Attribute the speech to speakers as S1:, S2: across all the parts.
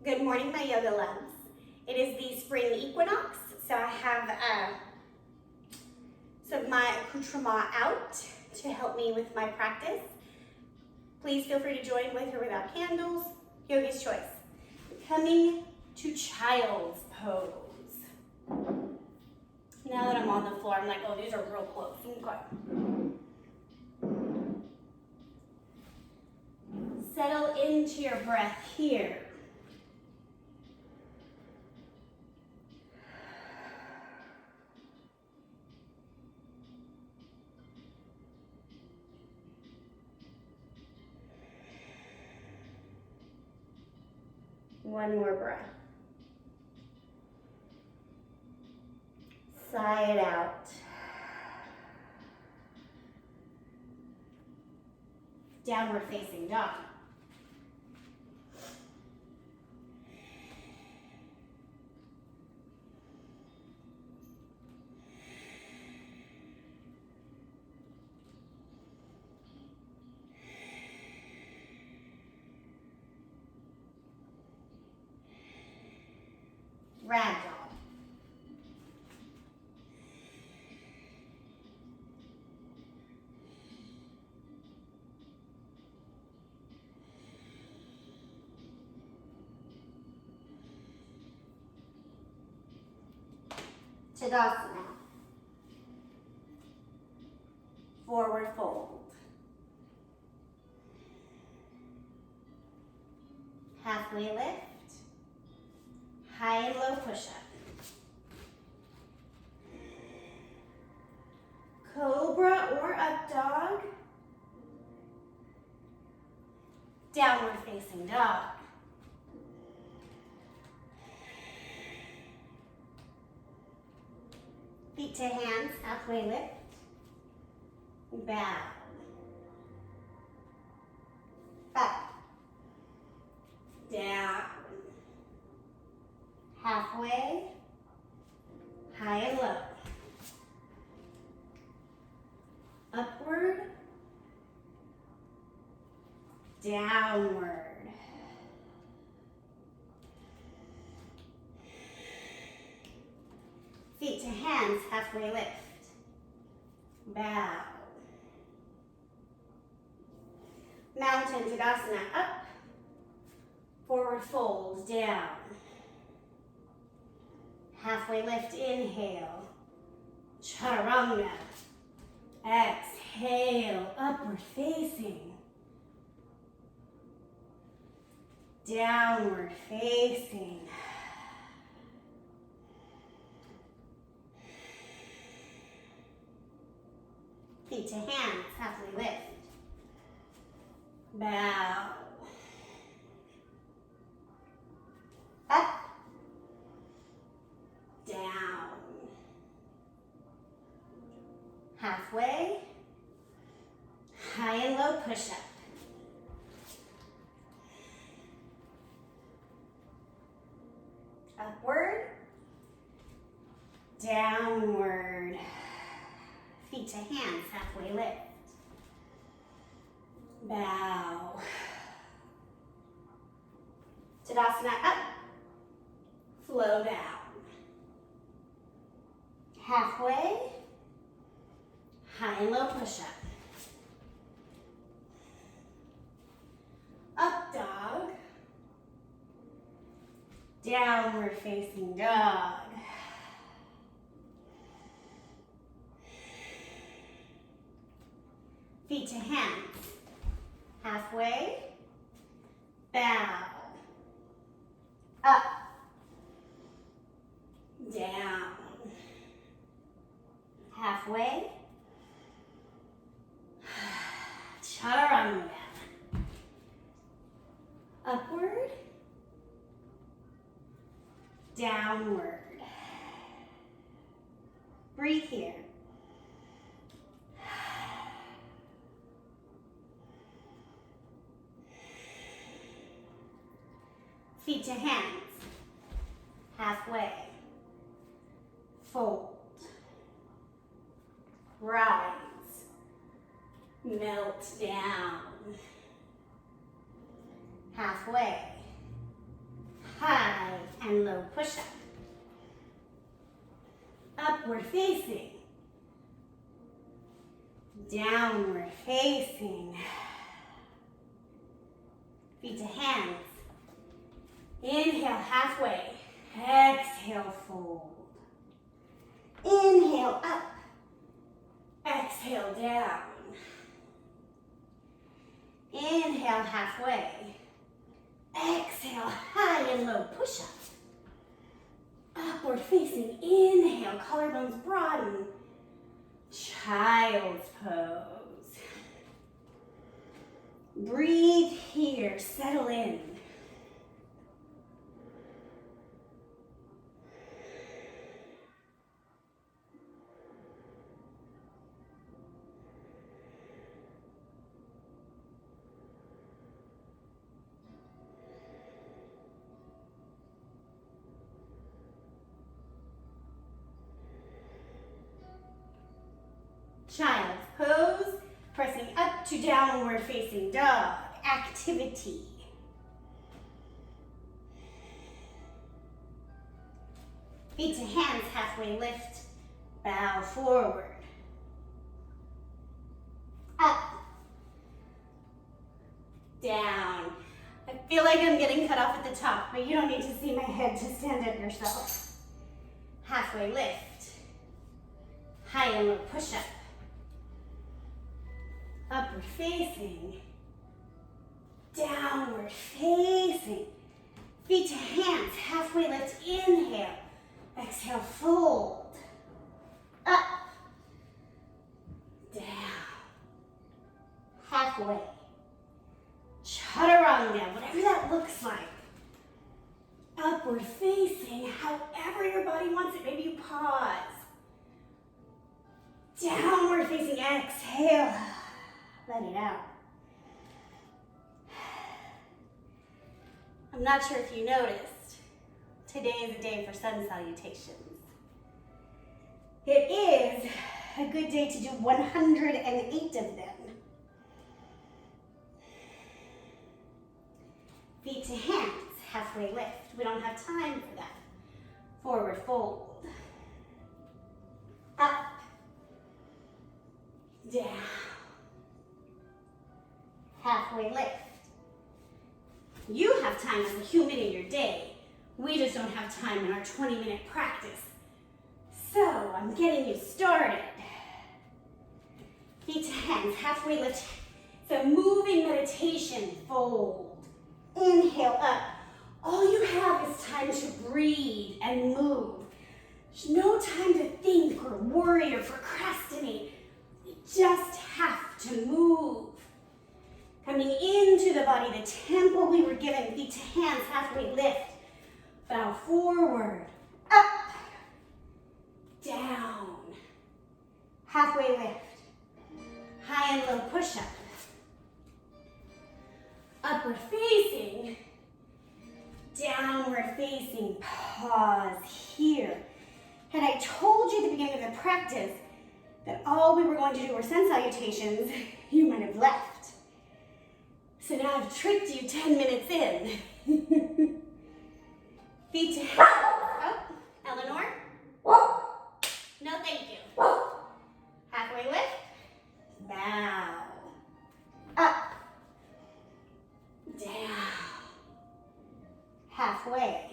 S1: Good morning, my yoga loves. It is the Spring Equinox, so I have some of my accoutrement out to help me with my practice. Please feel free to join with or without candles, yogi's choice. Coming to child's pose. Now that I'm on the floor, I'm like, oh, these are real close. Okay. Settle into your breath here. One more breath. Sigh it out. Downward facing dog. Ragdoll. Tadasana. Forward fold. Halfway lift. High and low push-up. Cobra or up dog. Downward facing dog. Feet to hands, halfway lift. Bow. Up. Down. Halfway. High and low. Upward. Downward. Feet to hands, halfway lift. Bow. Mountain Tadasana, up. Forward fold, down. Halfway lift, inhale. Chaturanga. Exhale, upward facing. Downward facing. Feet to hands, halfway lift. Bow. Up. Down. Halfway. High and low push-up. Upward. Downward. Feet to hands, halfway lift. Bow. Tadasana, up. Flow down. Halfway. High and low push-up. Up dog. Downward facing dog. Feet to hands. Halfway. Bow. Up. Down. Halfway. Chaturanga. Upward. Downward. Breathe here. Feet to hands. Halfway. Fold. Rise. Melt down. Halfway. high and low push-up. Upward facing. Downward facing. Feet to hands. Inhale, halfway. Exhale, fold. Inhale, up. Exhale, down. Inhale, halfway. Exhale, high and low push-up. Upward facing. Inhale, collarbones broaden. Child's pose. Breathe here, settle in. Child's pose, pressing up to downward facing dog, activity. Feet to hands, halfway lift, bow forward. Up, down. I feel like I'm getting cut off at the top, but you don't need to see my head to stand up yourself. Halfway lift, high and low push-up. Upward facing, downward facing. Feet to hands, halfway lift, inhale. Exhale, fold. Up, down. Halfway. Chaturanga, whatever that looks like. Upward facing, however your body wants it. Maybe you pause. Downward facing, exhale. Let it out. I'm not sure if you noticed, today is a day for sun salutations. It is a good day to do 108 of them. Feet to hands, halfway lift. We don't have time for that. Forward fold. Up, down. Halfway lift. You have time as a human in your day. We just don't have time in our 20-minute practice. So I'm getting you started. Feet to hands, halfway lift. So moving meditation, fold. Inhale up. All you have is time to breathe and move. There's no time to think or worry or procrastinate. We just have to move. Coming into the body, the tempo we were given, feet to hands, halfway lift. Bow forward, up, down. Halfway lift. High and low push-up. Upward facing, downward facing, pause here. Had I told you at the beginning of the practice that all we were going to do were sun salutations, you might have left. So now I've tricked you 10 minutes in. Feet to hands. Oh, Eleanor? No, thank you. Halfway lift. Bow. Up. Down. Halfway.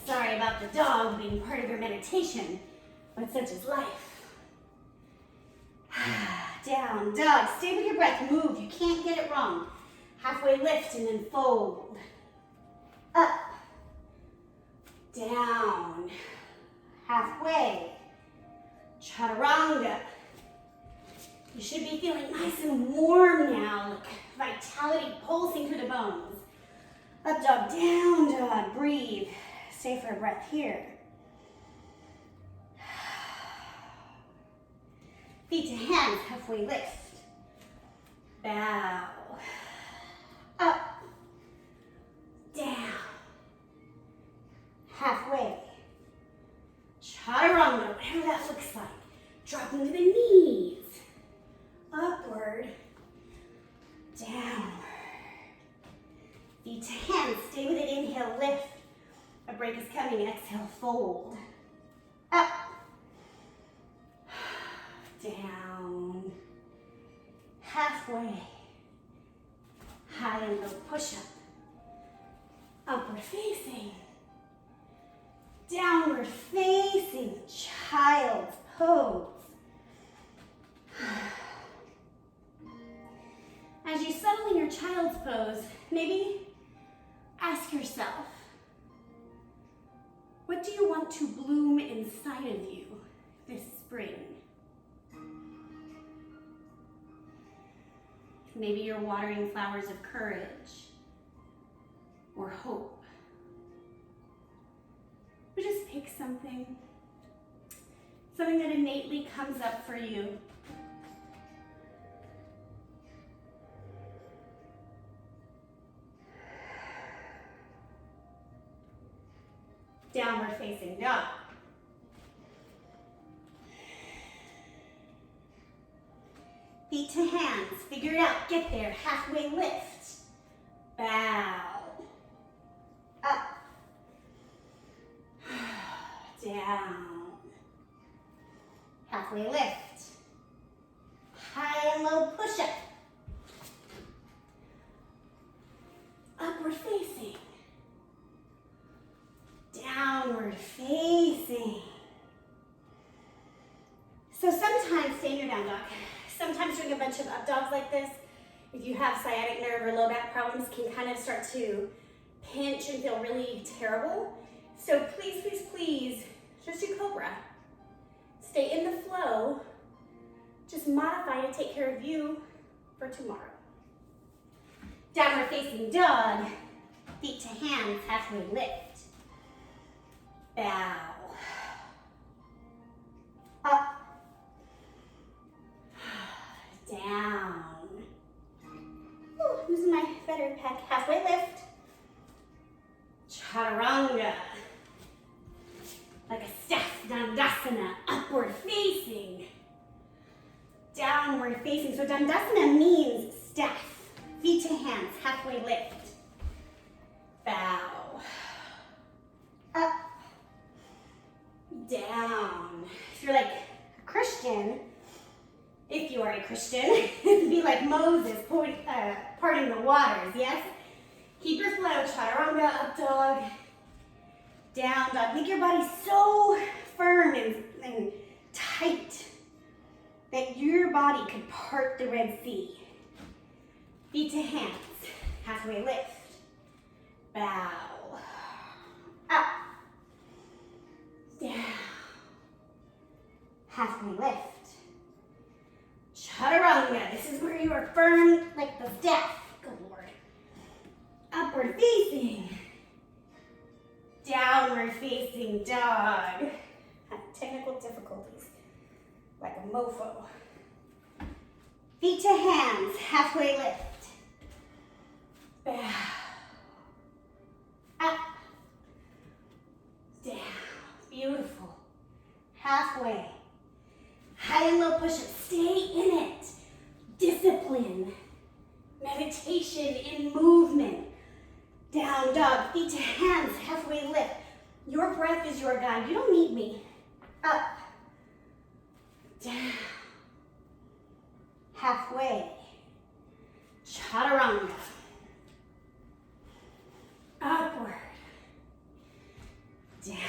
S1: Sorry about the dog being part of your meditation, but such is life. Down, dog. Stay with your breath. Move. You can't get it wrong. Halfway lift and then fold. Up. Down. Halfway. Chaturanga. You should be feeling nice and warm now. Like vitality pulsing through the bones. Up dog, down dog. Breathe. Stay for a breath here. Feet to hands, halfway lift. Bow. Up. Down. Halfway. Chaturanga, whatever that looks like. Dropping to the knees. Upward. Downward. Feet to hands, stay with it, inhale, lift. A break is coming, exhale, fold. Up. Down. Halfway. High and low push-up. Upward facing. Downward facing, child's pose. As you settle in your child's pose, maybe ask yourself, what do you want to bloom inside of you this spring? Maybe you're watering flowers of courage or hope. But just pick something that innately comes up for you. Downward facing dog. Feet to hands, figure it out, get there, halfway lift. Bow. Up. Down. Halfway lift. High and low push up. Upward facing. Downward facing. So sometimes stay in your down dog. Sometimes doing a bunch of up dogs like this, if you have sciatic nerve or low back problems, can kind of start to pinch and feel really terrible. So please, please, please, just do cobra. Stay in the flow. Just modify to take care of you for tomorrow. Downward facing dog. Feet to hands, halfway lift. Bow. Up. Down. Ooh, using my better pack. Halfway lift. Chaturanga. Like a staff dandasana. Upward facing. Downward facing. So dandasana means staff. Feet to hands. Halfway lift. Bow. Up. Down. If you're like a Christian, if you are a Christian, be like Moses parting the waters, yes? Keep your flow, chaturanga, up dog, down dog. Make your body so firm and tight that your body could part the Red Sea. Feet to hands, halfway lift, bow, up, down, halfway lift. Chaturanga, this is where you are firm like the staff. Good Lord. Upward facing. Downward facing dog. Technical difficulties, like a mofo. Feet to hands, halfway lift. Bow. Up. Down. Beautiful. Halfway. High and low push-up, stay in it. Discipline, meditation in movement. Down dog, feet to hands, halfway lift. Your breath is your guide, you don't need me. Up, down, halfway. Chaturanga. Upward, downward.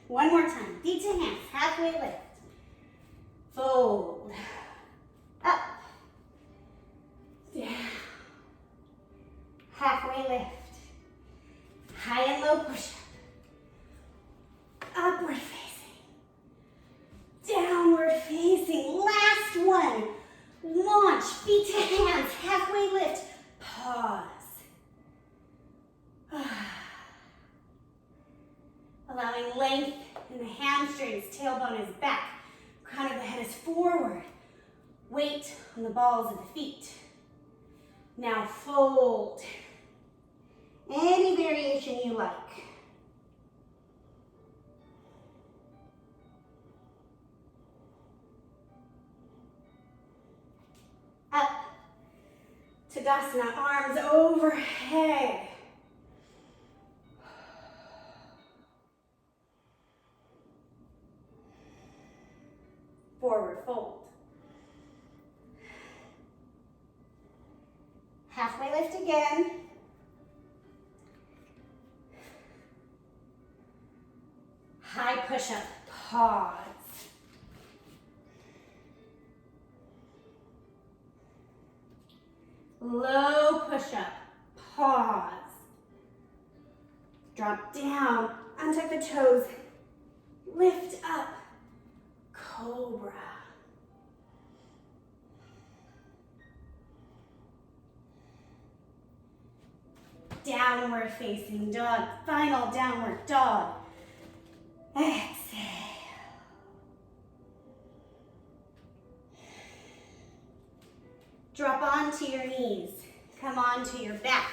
S1: One more time, feet to hands, halfway lift. Fold, up, down, halfway lift, high and low push up, upward facing, downward facing, last one, launch, feet to hands, halfway lift, pause. Allowing length in the hamstrings, tailbone is back. Crown of the head is forward. Weight on the balls of the feet. Now fold. Any variation you like. Up to Tadasana, arms overhead. Forward fold. Halfway lift again. High push-up, pause. Low push-up, pause. Drop down, untuck the toes, lift up, cobra. Downward facing dog, final downward dog. Exhale. Drop onto your knees. Come onto your back.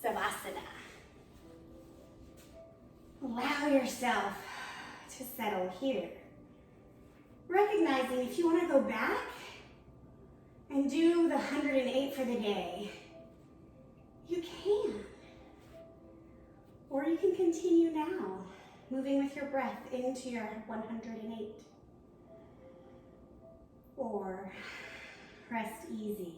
S1: Savasana. Allow yourself to settle here. Recognizing if you want to go back and do the 108 for the day, you can. Or you can continue now, moving with your breath into your 108. Or rest easy.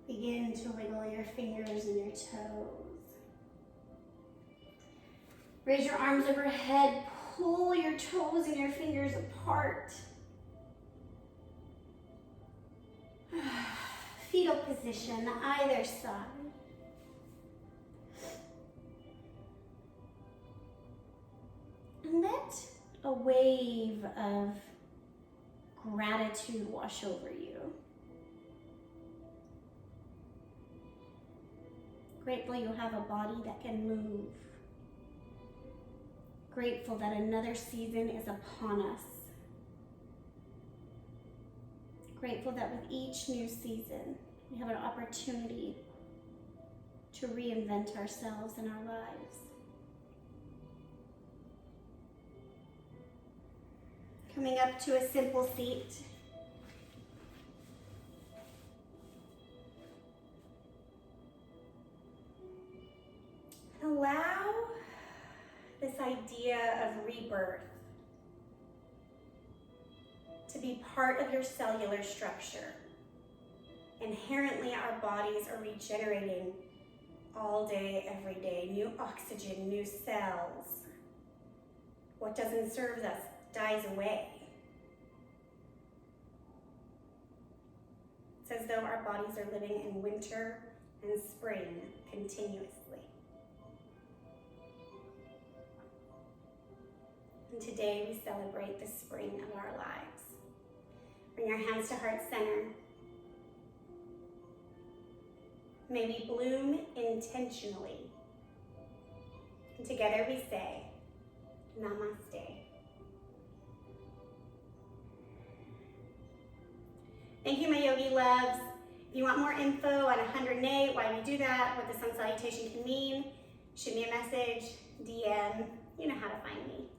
S1: Begin to wiggle your fingers and your toes. Raise your arms overhead, pull your toes and your fingers apart. Fetal position, either side. And let a wave of gratitude wash over you. Grateful you have a body that can move. Grateful that another season is upon us. Grateful that with each new season, we have an opportunity to reinvent ourselves and our lives. Coming up to a simple seat. Allow this idea of rebirth to be part of your cellular structure. Inherently, our bodies are regenerating all day, every day. New oxygen, new cells. What doesn't serve us dies away. It's as though our bodies are living in winter and spring continuously. And today we celebrate the spring of our lives. Bring your hands to heart center. May we bloom intentionally. And together we say, Namaste. Thank you, my yogi loves. If you want more info on 108, why we do that, what the sun salutation can mean, shoot me a message, DM, you know how to find me.